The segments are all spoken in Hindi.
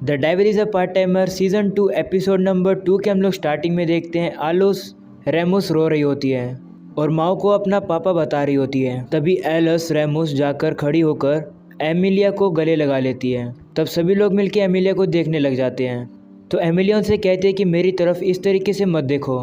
The devil is a part timer season 2 episode number 2 के हम लोग स्टार्टिंग में देखते हैं आलोस रेमोस रो रही होती है और माओ को अपना पापा बता रही होती है। तभी एलस रेमोस जाकर खड़ी होकर एमिलिया को गले लगा लेती है। तब सभी लोग मिलकर एमिलिया को देखने लग जाते हैं। तो एमिलिया उनसे कहती है कि मेरी तरफ इस तरीके से मत देखो,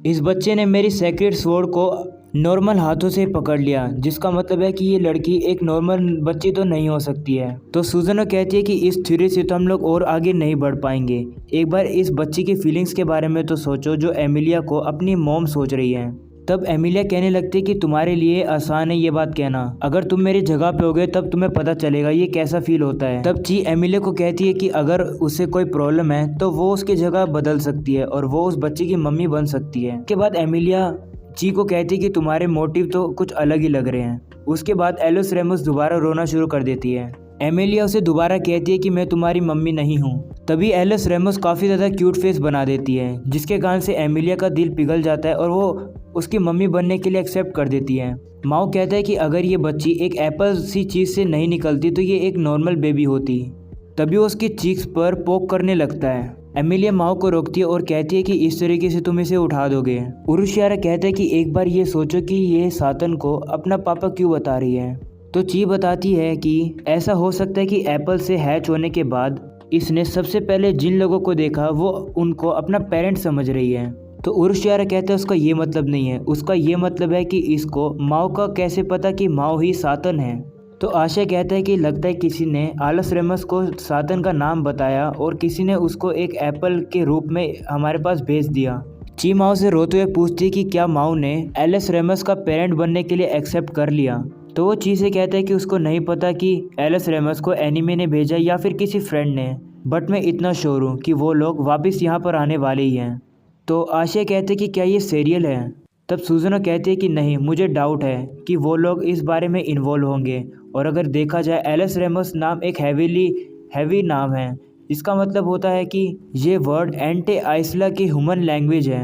इस बच्चे ने मेरी सेक्रेट स्वॉर्ड को नॉर्मल हाथों से पकड़ लिया, जिसका मतलब है कि ये लड़की एक नॉर्मल बच्ची तो नहीं हो सकती है। तो सुजनो कहती है कि इस थ्योरी से तो हम लोग और आगे नहीं बढ़ पाएंगे। एक बार इस बच्ची की फीलिंग्स के बारे में तो सोचो जो एमिलिया को अपनी मॉम सोच रही है। तब एमिलिया कहने लगती है कि तुम्हारे लिए आसान है ये बात कहना, अगर तुम मेरी जगह पे होगे तब तुम्हें पता चलेगा ये कैसा फील होता है। तब ची एमिलिया को कहती है कि अगर उसे कोई प्रॉब्लम है तो वो उसकी जगह बदल सकती है और वो उस बच्चे की मम्मी बन सकती है। उसके बाद एमिलिया ची को कहती है कि तुम्हारे मोटिव तो कुछ अलग ही लग रहे हैं। उसके बाद एलोस रेमोस दोबारा रोना शुरू कर देती है। एमिलिया उसे दोबारा कहती है कि मैं तुम्हारी मम्मी नहीं हूँ। तभी एलोस रेमोस काफ़ी ज़्यादा क्यूट फेस बना देती है, जिसके कारण से एमिलिया का दिल पिघल जाता है और वो उसकी मम्मी बनने के लिए एक्सेप्ट कर देती है। माओ कहता है कि अगर ये बच्ची एक एप्पल सी चीज़ से नहीं निकलती तो ये एक नॉर्मल बेबी होती। तभी वो उसकी चीक्स पर पोक करने लगता है। एमिलिया माओ को रोकती है और कहती है कि इस तरीके से तुम इसे उठा दोगे। उरुशियारा कहता है कि एक बार ये सोचो कि ये सातन को अपना पापा क्यों बता रही है। तो ची बताती है कि ऐसा हो सकता है कि एप्पल से हैच होने के बाद इसने सबसे पहले जिन लोगों को देखा वो उनको अपना पेरेंट समझ रही है। तो उरुशियारा कहता है उसका ये मतलब नहीं है, उसका ये मतलब है कि इसको माओ का कैसे पता कि माओ ही सातन है। तो आशा कहता है कि लगता है किसी ने आलस रेमस को सातन का नाम बताया और किसी ने उसको एक एप्पल के रूप में हमारे पास भेज दिया। ची माओ से रोते हुए पूछती है कि क्या माओ ने एलस रेमस का पेरेंट बनने के लिए एक्सेप्ट कर लिया। तो वो ची से कहता है कि उसको नहीं पता कि एलस रेमस को एनिमे ने भेजा या फिर किसी फ्रेंड ने, बट मैं इतना श्योर हूँ कि वो लोग वापस यहाँ पर आने वाले ही हैं। तो आशा कहते हैं कि क्या ये सीरियल है। तब सुजनो कहती है कि नहीं, मुझे डाउट है कि वो लोग इस बारे में इन्वॉल्व होंगे। और अगर देखा जाए एलस रेमोस नाम एक हैवी नाम है, इसका मतलब होता है कि ये वर्ड एंटे आइसला की ह्यूमन लैंग्वेज है।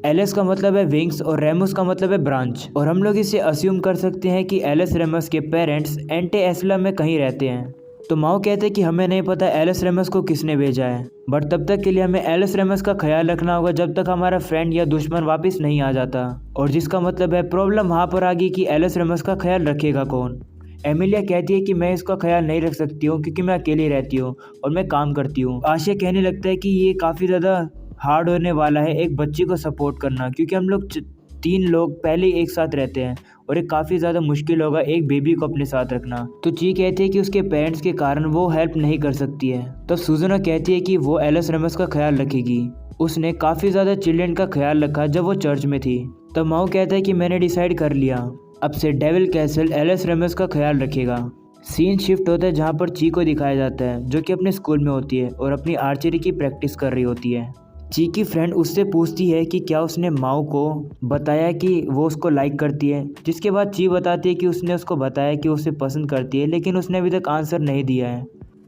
एलस का मतलब है विंग्स और रेमोस का मतलब है ब्रांच, और हम लोग इसे अस्यूम कर सकते हैं कि एलस रेमोस के पेरेंट्स एंटे आइसला में कहीं रहते हैं। तो माओ कहते हैं कि हमें नहीं पता एलस रेमस को किसने भेजा है, बट तब तक के लिए हमें एलस रेमस का ख्याल रखना होगा जब तक हमारा फ्रेंड या दुश्मन वापस नहीं आ जाता। और जिसका मतलब है प्रॉब्लम वहाँ पर आ गई कि एलस रेमस का ख्याल रखेगा कौन। एमिलिया कहती है कि मैं इसका ख्याल नहीं रख सकती हूँ क्योंकि मैं अकेली रहती हूँ और मैं काम करती हूँ। आशा कहने लगता है कि ये काफ़ी ज़्यादा हार्ड होने वाला है एक बच्ची को सपोर्ट करना, क्योंकि हम लोग 3 लोग पहले एक साथ रहते हैं और ये काफ़ी ज़्यादा मुश्किल होगा एक बेबी को अपने साथ रखना। तो ची कहती है कि उसके पेरेंट्स के कारण वो हेल्प नहीं कर सकती है। तब सुजनो कहती है कि वो एलस रेमस का ख्याल रखेगी। उसने काफ़ी ज़्यादा चिल्ड्रन का ख्याल रखा जब वो चर्च में थी। तब माओ कहता है कि मैंने डिसाइड कर लिया, अब से डेविल कैसल एलस रेमस का ख्याल रखेगा। सीन शिफ्ट होता है जहाँ पर ची को दिखाया जाता है जो कि अपने स्कूल में होती है और अपनी आर्चरी की प्रैक्टिस कर रही होती है। ची की फ्रेंड उससे पूछती है कि क्या उसने माओ को बताया कि वो उसको लाइक करती है, जिसके बाद ची बताती है कि उसने उसको बताया कि उसे पसंद करती है, लेकिन उसने अभी तक आंसर नहीं दिया है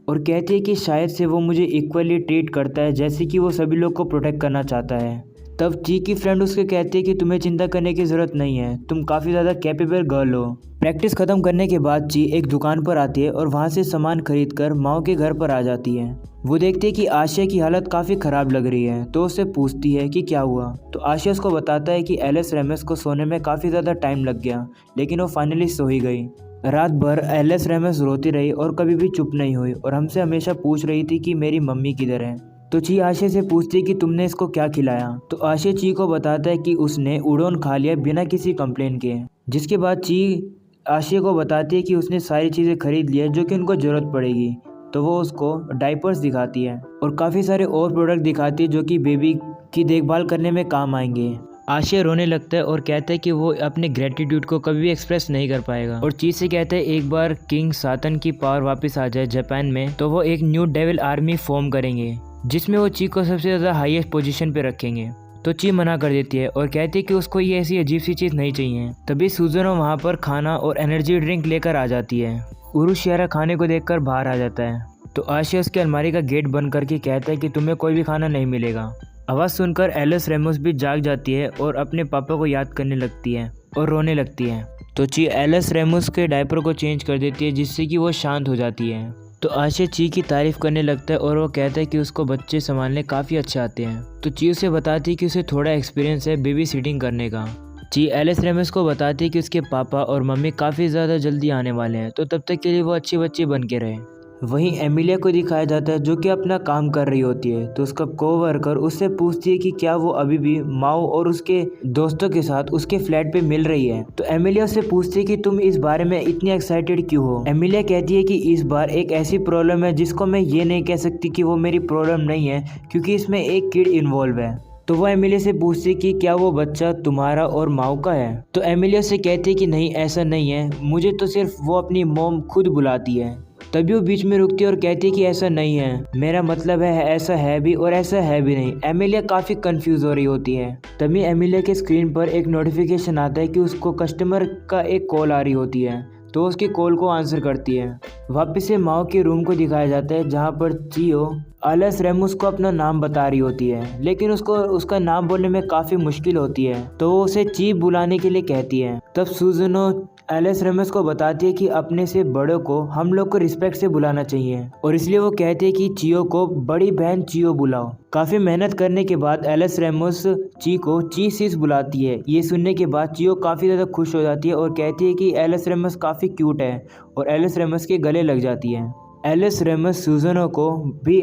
और कहती है कि शायद से वो मुझे इक्वली ट्रीट करता है जैसे कि वो सभी लोग को प्रोटेक्ट करना चाहता है। तब ची की फ्रेंड उसके कहती है कि तुम्हें चिंता करने की ज़रूरत नहीं है, तुम काफ़ी ज़्यादा कैपेबल गर्ल हो। प्रैक्टिस ख़त्म करने के बाद ची एक दुकान पर आती है और वहाँ से सामान खरीद कर माओ के घर पर आ जाती है। वो देखती है कि आशिया की हालत काफ़ी ख़राब लग रही है, तो उससे पूछती है कि क्या हुआ। तो आशिया उसको बताता है कि एलस रेमस को सोने में काफ़ी ज़्यादा टाइम लग गया, लेकिन वो फाइनली सो ही गई। रात भर एलस रेमस रोती रही और कभी भी चुप नहीं हुई और हमसे हमेशा पूछ रही थी कि मेरी मम्मी किधर है। तो ची आशे से पूछती है कि तुमने इसको क्या खिलाया। तो आशे ची को बताता है कि उसने उड़ोन खा लिया बिना किसी कंप्लेन के। जिसके बाद ची आशे को बताती है कि उसने सारी चीज़ें खरीद ली है जो कि उनको ज़रूरत पड़ेगी। तो वो उसको डाइपर्स दिखाती है और काफ़ी सारे और प्रोडक्ट दिखाती है जो कि बेबी की देखभाल करने में काम आएंगे। आशय रोने लगता है और कहता है कि वो अपने ग्रेटिट्यूड को कभी भी एक्सप्रेस नहीं कर पाएगा और चीज से कहता है एक बार किंग सातन की पावर वापस आ जाए जापान में तो वो एक न्यू डेविल आर्मी फॉर्म करेंगे जिसमें वो ची को सबसे ज़्यादा हाईएस्ट पोजीशन पे रखेंगे। तो ची मना कर देती है और कहती है कि उसको ये ऐसी अजीब सी चीज़ नहीं चाहिए। तभी सुजनो वहाँ पर खाना और एनर्जी ड्रिंक लेकर आ जाती है। उरुशियारा खाने को देखकर बाहर आ जाता है। तो आशिया उसकी अलमारी का गेट बंद करके कहता है कि तुम्हें कोई भी खाना नहीं मिलेगा। आवाज़ सुनकर एलस रेमोस भी जाग जाती है और अपने पापा को याद करने लगती है और रोने लगती है। तो ची एलस रेमोस के डायपर को चेंज कर देती है जिससे कि वो शांत हो जाती है। तो आशिया ची की तारीफ करने लगता है और वो कहता है कि उसको बच्चे संभालने काफ़ी अच्छे आते हैं। तो ची उसे बताती है कि उसे थोड़ा एक्सपीरियंस है बेबी सिटिंग करने का। ची एलिस रेमस को बताती है कि उसके पापा और मम्मी काफ़ी ज़्यादा जल्दी आने वाले हैं, तो तब तक के लिए वो अच्छी बच्ची बन के रहे। वहीं एमिलिया को दिखाया जाता है जो कि अपना काम कर रही होती है। तो उसका कोवर्कर उससे पूछती है कि क्या वो अभी भी माओ और उसके दोस्तों के साथ उसके फ्लैट पे मिल रही है। तो एमिलिया उससे पूछती है कि तुम इस बारे में इतनी एक्साइटेड क्यों हो। एमिलिया कहती है कि इस बार एक ऐसी प्रॉब्लम है जिसको मैं ये नहीं कह सकती कि वो मेरी प्रॉब्लम नहीं है, क्योंकि इसमें एक किड इन्वॉल्व है। तो वो एमिलिया से पूछती है कि क्या वो बच्चा तुम्हारा और माओ का है। तो एमिलिया से कहती है कि नहीं, ऐसा नहीं है, मुझे तो सिर्फ वो अपनी मॉम खुद बुलाती है। तभी वो बीच में रुकती है और कहती है कि ऐसा नहीं है, मेरा मतलब है ऐसा है भी और ऐसा है भी नहीं। एमिलिया काफ़ी कंफ्यूज हो रही होती है। तभी एमिलिया के स्क्रीन पर एक नोटिफिकेशन आता है कि उसको कस्टमर का एक कॉल आ रही होती है। तो उसकी कॉल को आंसर करती है। वापस से माओ के रूम को दिखाया जाता है जहाँ पर चियो एलिस रेमस को अपना नाम बता रही होती है, लेकिन उसको उसका नाम बोलने में काफ़ी मुश्किल होती है। तो वो उसे ची बुलाने के लिए कहती है। तब सुजुनो एलिस रेमस को बताती है कि अपने से बड़ों को हम लोग को रिस्पेक्ट से बुलाना चाहिए, और इसलिए वो कहते हैं कि चियो को बड़ी बहन चियो बुलाओ। काफ़ी मेहनत करने के बाद एलिस रेमस ची को ची सिस बुलाती है। ये सुनने के बाद चियो काफ़ी ज़्यादा खुश हो जाती है और कहती है कि एलिस रेमस काफ़ी क्यूट है, और एलिस रेमस के गले लग जाती है। एलिस रेमस सुजुनो को भी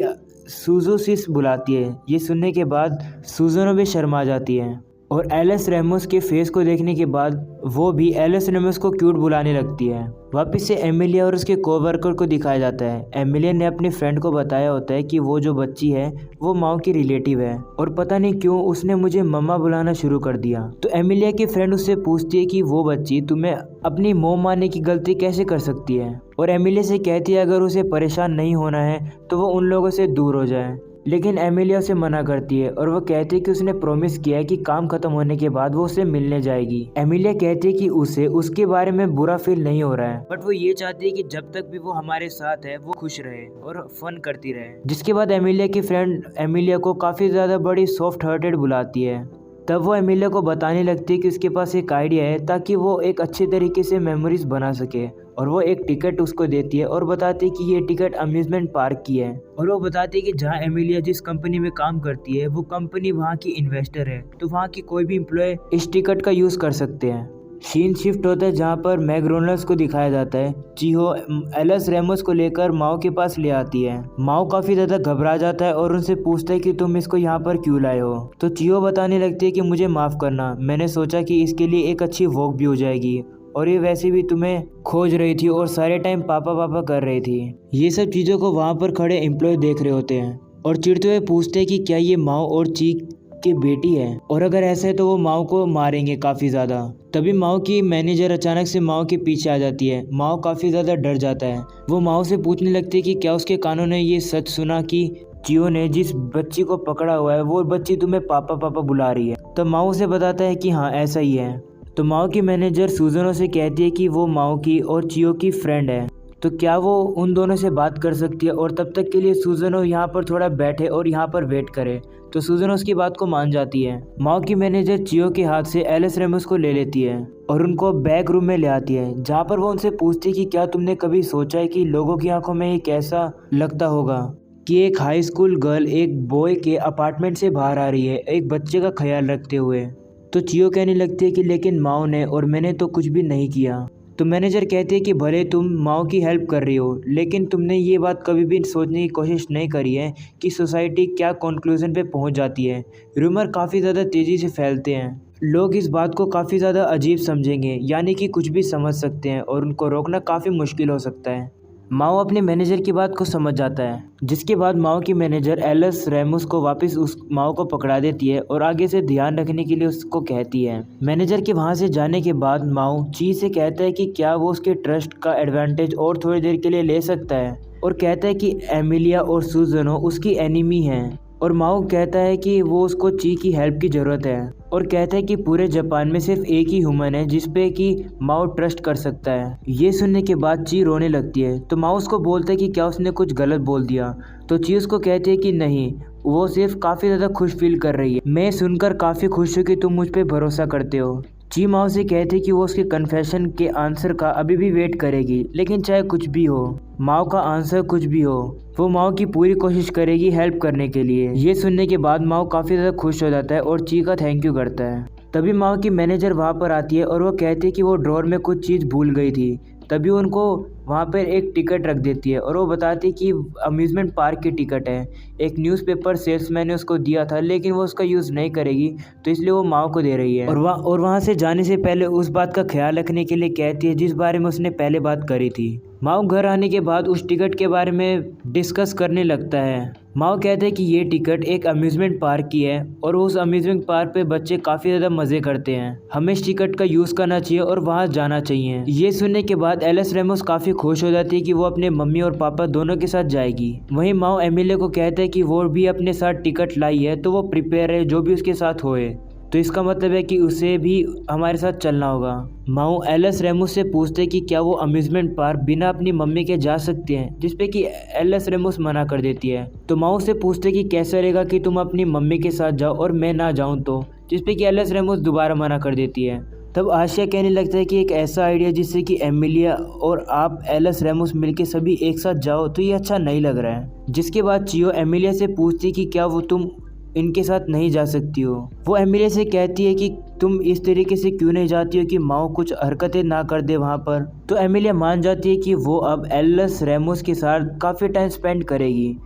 सुजू सिस बुलाती है। ये सुनने के बाद सुजुनो भी शर्मा जाती है, और एलिस रेमस के फेस को देखने के बाद वो भी एलिस रेमस को क्यूट बुलाने लगती है। वापस से एमिलिया और उसके कोवर्कर को दिखाया जाता है। एमिलिया ने अपने फ्रेंड को बताया होता है कि वो जो बच्ची है वो माओ की रिलेटिव है, और पता नहीं क्यों उसने मुझे मम्मा बुलाना शुरू कर दिया। तो एमिलिया की फ्रेंड उससे पूछती है कि वो बच्ची तुम्हें अपनी मोम मारने की गलती कैसे कर सकती है, और एमिलिया से कहती है अगर उसे परेशान नहीं होना है तो वो उन लोगों से दूर हो जाए। लेकिन एमिलिया उसे मना करती है, और वो कहती है कि उसने प्रॉमिस किया है कि काम खत्म होने के बाद वो उससे मिलने जाएगी। एमिलिया कहती है कि उसे उसके बारे में बुरा फील नहीं हो रहा है, बट वो ये चाहती है कि जब तक भी वो हमारे साथ है वो खुश रहे और फन करती रहे। जिसके बाद एमिलिया की फ्रेंड एमिलिया को काफ़ी ज़्यादा बड़ी सॉफ्ट हार्टेड बुलाती है। तब वो एमिलिया को बताने लगती है कि उसके पास एक आइडिया है ताकि वो एक अच्छे तरीके से मेमोरीज बना सके, और वो एक टिकट उसको देती है और बताती है कि ये टिकट अम्यूजमेंट पार्क की है। और वो बताती है कि जहाँ एमिलिया जिस कंपनी में काम करती है वो कंपनी वहाँ की इन्वेस्टर है, तो वहाँ की कोई भी एम्प्लॉय इस टिकट का यूज़ कर सकते हैं। सीन शिफ्ट होता है जहाँ पर मैकडॉनल्ड्स को दिखाया जाता है। चियो एलिस रेमस को लेकर माओ के पास ले आती है। माओ काफ़ी ज़्यादा घबरा जाता है और उनसे पूछता है कि तुम इसको यहाँ पर क्यों लाए हो। तो चियो बताने लगती है कि मुझे माफ़ करना, मैंने सोचा कि इसके लिए एक अच्छी वॉक भी हो जाएगी, और ये वैसे भी तुम्हें खोज रही थी और सारे टाइम पापा पापा कर रही थी। ये सब चीज़ों को वहाँ पर खड़े एम्प्लॉय देख रहे होते हैं और चिढ़ते हुए पूछते हैं कि क्या ये माओ और ची की बेटी है, और अगर ऐसा है तो वो माओ को मारेंगे काफ़ी ज़्यादा। तभी माओ की मैनेजर अचानक से माओ के पीछे आ जाती है। माओ काफ़ी ज़्यादा डर जाता है। वो माओ से पूछने लगती है कि क्या उसके कानों ने ये सच सुना कि चियो ने जिस बच्ची को पकड़ा हुआ है वो बच्ची तुम्हें पापा पापा बुला रही है। तो माओ से बताता है कि हाँ ऐसा ही है। तो माओ की मैनेजर सुजुनो से कहती है कि वो माओ की और चियो की फ्रेंड है, तो क्या वो उन दोनों से बात कर सकती है, और तब तक के लिए सुजुनो यहाँ पर थोड़ा बैठे और यहाँ पर वेट करे। तो सुजुनो उसकी बात को मान जाती है। माओ की मैनेजर चियो के हाथ से एलिस रेमस को ले लेती है और उनको बैक रूम में ले आती है, जहाँ पर वो उनसे पूछती है कि क्या तुमने कभी सोचा है कि लोगों की आंखों में ये कैसा लगता होगा कि एक हाई स्कूल गर्ल एक बॉय के अपार्टमेंट से बाहर आ रही है एक बच्चे का ख्याल रखते हुए। तो चियो कहने लगती है कि लेकिन माओ ने और मैंने तो कुछ भी नहीं किया। तो मैनेजर कहती है कि भले तुम माओ की हेल्प कर रही हो, लेकिन तुमने ये बात कभी भी सोचने की कोशिश नहीं करी है कि सोसाइटी क्या कंक्लूजन पे पहुंच जाती है। रूमर काफ़ी ज़्यादा तेज़ी से फैलते हैं, लोग इस बात को काफ़ी ज़्यादा अजीब समझेंगे, यानी कि कुछ भी समझ सकते हैं, और उनको रोकना काफ़ी मुश्किल हो सकता है। माओ अपने मैनेजर की बात को समझ जाता है, जिसके बाद माओ की मैनेजर एलिस रेमस को वापस उस माओ को पकड़ा देती है और आगे से ध्यान रखने के लिए उसको कहती है। मैनेजर के वहाँ से जाने के बाद माओ ची से कहता है कि क्या वो उसके ट्रस्ट का एडवांटेज और थोड़ी देर के लिए ले सकता है, और कहता है कि एमिलिया और सुजुनो उसकी एनिमी हैं, और माओ कहता है कि वो उसको ची की हेल्प की ज़रूरत है, और कहता है कि पूरे जापान में सिर्फ एक ही ह्यूमन है जिसपे कि माओ ट्रस्ट कर सकता है। ये सुनने के बाद ची रोने लगती है। तो माओ उसको बोलता है कि क्या उसने कुछ गलत बोल दिया। तो ची उसको कहती है कि नहीं, वो सिर्फ काफ़ी ज़्यादा खुश फील कर रही है। मैं सुनकर काफ़ी खुश हूँ कि तुम मुझ पर भरोसा करते हो। ची माओ से कहती कि वो उसके कन्फेशन के आंसर का अभी भी वेट करेगी, लेकिन चाहे कुछ भी हो, माओ का आंसर कुछ भी हो, वो माओ की पूरी कोशिश करेगी हेल्प करने के लिए। ये सुनने के बाद माओ काफ़ी ज़्यादा खुश हो जाता है और ची का थैंक यू करता है। तभी माओ की मैनेजर वहाँ पर आती है और वो कहती है कि वो ड्रॉर में कुछ चीज़ भूल गई थी। तभी उनको वहाँ पर एक टिकट रख देती है और वो बताती है कि अम्यूज़मेंट पार्क की टिकट है। एक न्यूज़पेपर सेल्समैन ने उसको दिया था, लेकिन वो उसका यूज़ नहीं करेगी, तो इसलिए वो माओ को दे रही है। और वहाँ से जाने से पहले उस बात का ख्याल रखने के लिए कहती है जिस बारे में उसने पहले बात करी थी। माओ घर आने के बाद उस टिकट के बारे में डिस्कस करने लगता है। माओ कहते हैं कि ये टिकट एक अम्यूज़मेंट पार्क की है और उस अम्यूज़मेंट पार्क पे बच्चे काफ़ी ज़्यादा मज़े करते हैं। हमें इस टिकट का यूज़ करना चाहिए और वहाँ जाना चाहिए। ये सुनने के बाद एलिस रेमोस काफ़ी खुश हो जाती है कि वो अपने मम्मी और पापा दोनों के साथ जाएगी। वहीं माओ एमिलिया को कहते हैं कि वो भी अपने साथ टिकट लाई है, तो वो प्रिपेयर है जो भी उसके साथ होए, तो इसका मतलब है कि उसे भी हमारे साथ चलना होगा। माओ एलिस रेमोस से पूछते हैं कि क्या वो अम्यूज़मेंट पार्क बिना अपनी मम्मी के जा सकते हैं, जिसपे कि एलिस रेमोस मना कर देती है। तो माओ से पूछते हैं कि कैसा रहेगा कि तुम अपनी मम्मी के साथ जाओ और मैं ना जाऊं, तो जिसपे कि एलिस रेमोस दोबारा मना कर देती है। तब आशिया कहने लगता है कि एक ऐसा आइडिया जिससे कि एमिलिया और आप एलिस रेमोस मिलके सभी एक साथ जाओ, तो ये अच्छा नहीं लग रहा है। जिसके बाद चियो एमिलिया से पूछती कि क्या वो तुम इनके साथ नहीं जा सकती हो। वो एमिलिया से कहती है कि तुम इस तरीके से क्यों नहीं जाती हो कि माओ कुछ हरकतें ना कर दे वहाँ पर। तो एमिलिया मान जाती है कि वो अब एलिस रेमोस के साथ काफ़ी टाइम स्पेंड करेगी।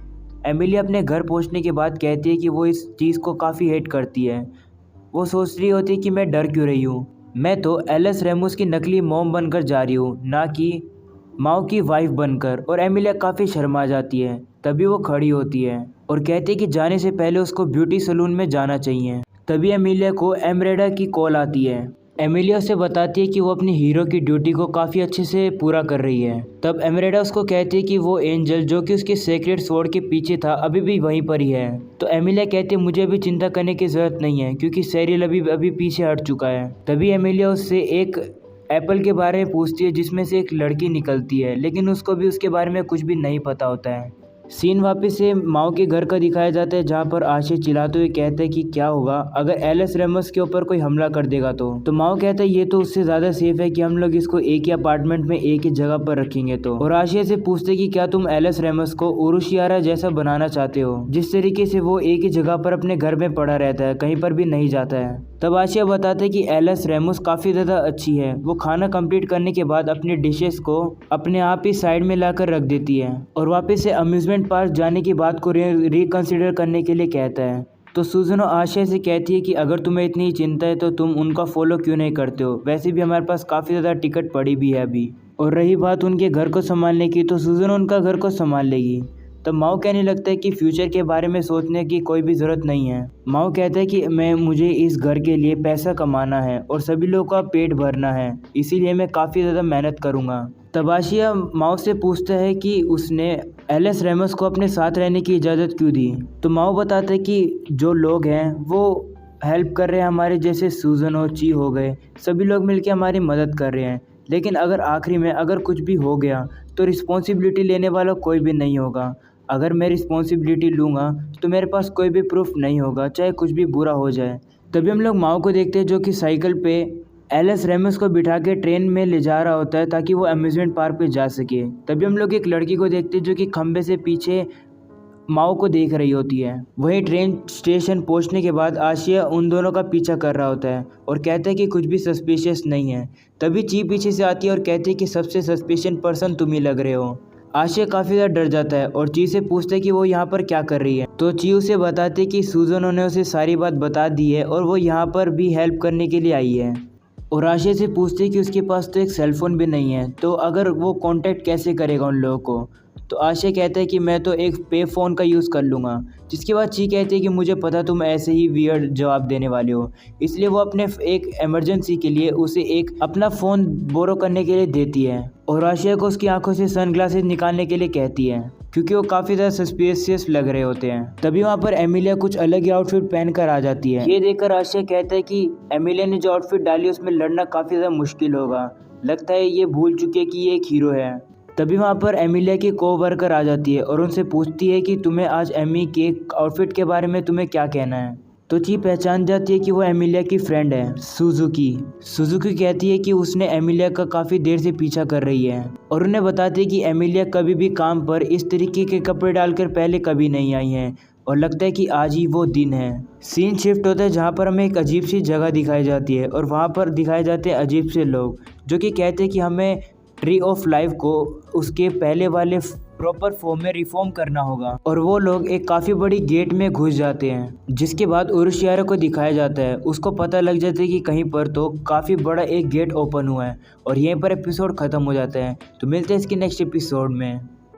एमिलिया अपने घर पहुँचने के बाद कहती है कि वो इस चीज़ को काफ़ी हेट करती है। वो सोच रही होती है कि मैं डर क्यों रही हूँ, मैं तो एलिस रेमोस की नकली मॉम बनकर जा रही हूँ, ना कि माओ की वाइफ बनकर। और एमिलिया काफ़ी शर्मा जाती है। तभी वो खड़ी होती है और कहती है कि जाने से पहले उसको ब्यूटी सलून में जाना चाहिए। तभी एमिलिया को एमरेडा की कॉल आती है। एमिलिया उसे बताती है कि वो अपनी हीरो की ड्यूटी को काफ़ी अच्छे से पूरा कर रही है। तब एमरेडा उसको कहती है कि वो एंजल जो कि उसके सीक्रेट स्वॉर्ड के पीछे था अभी भी वहीं पर ही है। तो एमिलिया कहती है मुझे अभी चिंता करने की ज़रूरत नहीं है, क्योंकि सेरिल अभी पीछे हट चुका है। तभी एमिलिया उससे एक एप्पल के बारे में पूछती है जिसमें से एक लड़की निकलती है, लेकिन उसको भी उसके बारे में कुछ भी नहीं पता होता है। सीन वापस से माओ के घर का दिखाया जाता है, जहाँ पर आशिश चिल्लाते हुए कहते हैं कि क्या होगा अगर एलिस रेमोस के ऊपर कोई हमला कर देगा तो माओ कहता है ये तो उससे ज़्यादा सेफ है कि हम लोग इसको एक ही अपार्टमेंट में एक ही जगह पर रखेंगे। तो और आशिश से पूछते कि क्या तुम एलिस रेमोस को उरुशियारा जैसा बनाना चाहते हो, जिस तरीके से वो एक ही जगह पर अपने घर में पड़ा रहता है, कहीं पर भी नहीं जाता है। तब आशिया बताते हैं कि एलिस रेमोस काफ़ी ज़्यादा अच्छी है। वो खाना कंप्लीट करने के बाद अपनी डिशेस को अपने आप ही साइड में लाकर रख देती है और वापस से अम्यूज़मेंट पार्क जाने की बात को रिकंसिडर करने के लिए कहता है। तो सूजन और आशिया से कहती है कि अगर तुम्हें इतनी चिंता है तो तुम उनका फॉलो क्यों नहीं करते हो, वैसे भी हमारे पास काफ़ी ज़्यादा टिकट पड़ी भी है अभी। और रही बात उनके घर को संभालने की, तो सूजन उनका घर को संभाल लेगी। तब माओ कहने लगता है कि फ्यूचर के बारे में सोचने की कोई भी ज़रूरत नहीं है। माओ कहता है कि मुझे इस घर के लिए पैसा कमाना है और सभी लोगों का पेट भरना है, इसीलिए मैं काफ़ी ज़्यादा मेहनत करूँगा। तब आशिया माओ से पूछता है कि उसने एलिस रेमोस को अपने साथ रहने की इजाज़त क्यों दी। तो माओ बताता है कि जो लोग हैं वो हेल्प कर रहे हैं, हमारे जैसे सूजन और ची हो गए, सभी लोग मिलकर हमारी मदद कर रहे हैं, लेकिन अगर आखिरी में अगर कुछ भी हो गया तो रिस्पॉन्सिबिलिटी लेने वाला कोई भी नहीं होगा। अगर मैं रिस्पॉन्सिबिलिटी लूँगा तो मेरे पास कोई भी प्रूफ नहीं होगा, चाहे कुछ भी बुरा हो जाए। तभी हम लोग माओ को देखते हैं जो कि साइकिल पे एलिस रेमोस को बिठा के ट्रेन में ले जा रहा होता है ताकि वो अम्यूज़मेंट पार्क पे जा सके। तभी हम लोग एक लड़की को देखते हैं जो कि खंबे से पीछे माओ को देख रही होती है। वहीं ट्रेन स्टेशन पहुंचने के बाद आशिया उन दोनों का पीछा कर रहा होता है और कहता है कि कुछ भी सस्पिशियस नहीं है। तभी ची पीछे से आती है और कहती है कि सबसे सस्पिशियस पर्सन तुम ही लग रहे हो। आशिया काफ़ी ज़्यादा डर जाता है और ची से पूछता है कि वो यहाँ पर क्या कर रही है। तो ची उसे बताती है कि सूजन ने उसे सारी बात बता दी है और वो यहाँ पर भी हेल्प करने के लिए आई है। और आशिया से पूछती है कि उसके पास तो एक सेलफोन भी नहीं है, तो अगर वो कांटेक्ट कैसे करेगा उन लोगों को। तो आशिया कहता है कि मैं तो एक पे फ़ोन का यूज़ कर लूँगा। जिसके बाद ची कहती है कि मुझे पता तुम ऐसे ही वियर्ड जवाब देने वाले हो, इसलिए वो अपने एक इमरजेंसी के लिए उसे एक अपना फ़ोन बोरो करने के लिए देती है और आशिया को उसकी आंखों से सनग्लासेस निकालने के लिए कहती है, क्योंकि वो काफ़ी ज़्यादा सस्पिशियस लग रहे होते हैं। तभी वहाँ पर एमिलिया कुछ अलग ही आउटफिट पहनकर आ जाती है। ये देखकर आशिया कहता है कि एमिलिया ने जो आउटफिट डाली उसमें लड़ना काफ़ी ज़्यादा मुश्किल होगा, लगता है ये भूल चुके कि ये एक हीरो है। तभी वहाँ पर एमिलिया की कोवर्कर आ जाती है और उनसे पूछती है कि तुम्हें आज एमी के आउटफिट के बारे में तुम्हें क्या कहना है। तो ची पहचान जाती है कि वो एमिलिया की फ्रेंड है सुजुकी। सुजुकी कहती है कि उसने एमिलिया का काफ़ी देर से पीछा कर रही है और उन्हें बताती है कि एमिलिया कभी भी काम पर इस तरीके के कपड़े डालकर पहले कभी नहीं आई हैं और लगता है कि आज ही वो दिन है। सीन शिफ्ट होता है जहाँ पर हमें एक अजीब सी जगह दिखाई जाती है और वहाँ पर दिखाए जाते हैं अजीब से लोग जो कि कहते हैं कि हमें ट्री ऑफ लाइफ को उसके पहले वाले प्रॉपर फॉर्म में रिफॉर्म करना होगा। और वो लोग एक काफ़ी बड़ी गेट में घुस जाते हैं जिसके बाद उरुशियारा को दिखाया जाता है। उसको पता लग जाता है कि कहीं पर तो काफ़ी बड़ा एक गेट ओपन हुआ है और यहीं पर एपिसोड ख़त्म हो जाता है। तो मिलते हैं इसके नेक्स्ट एपिसोड में।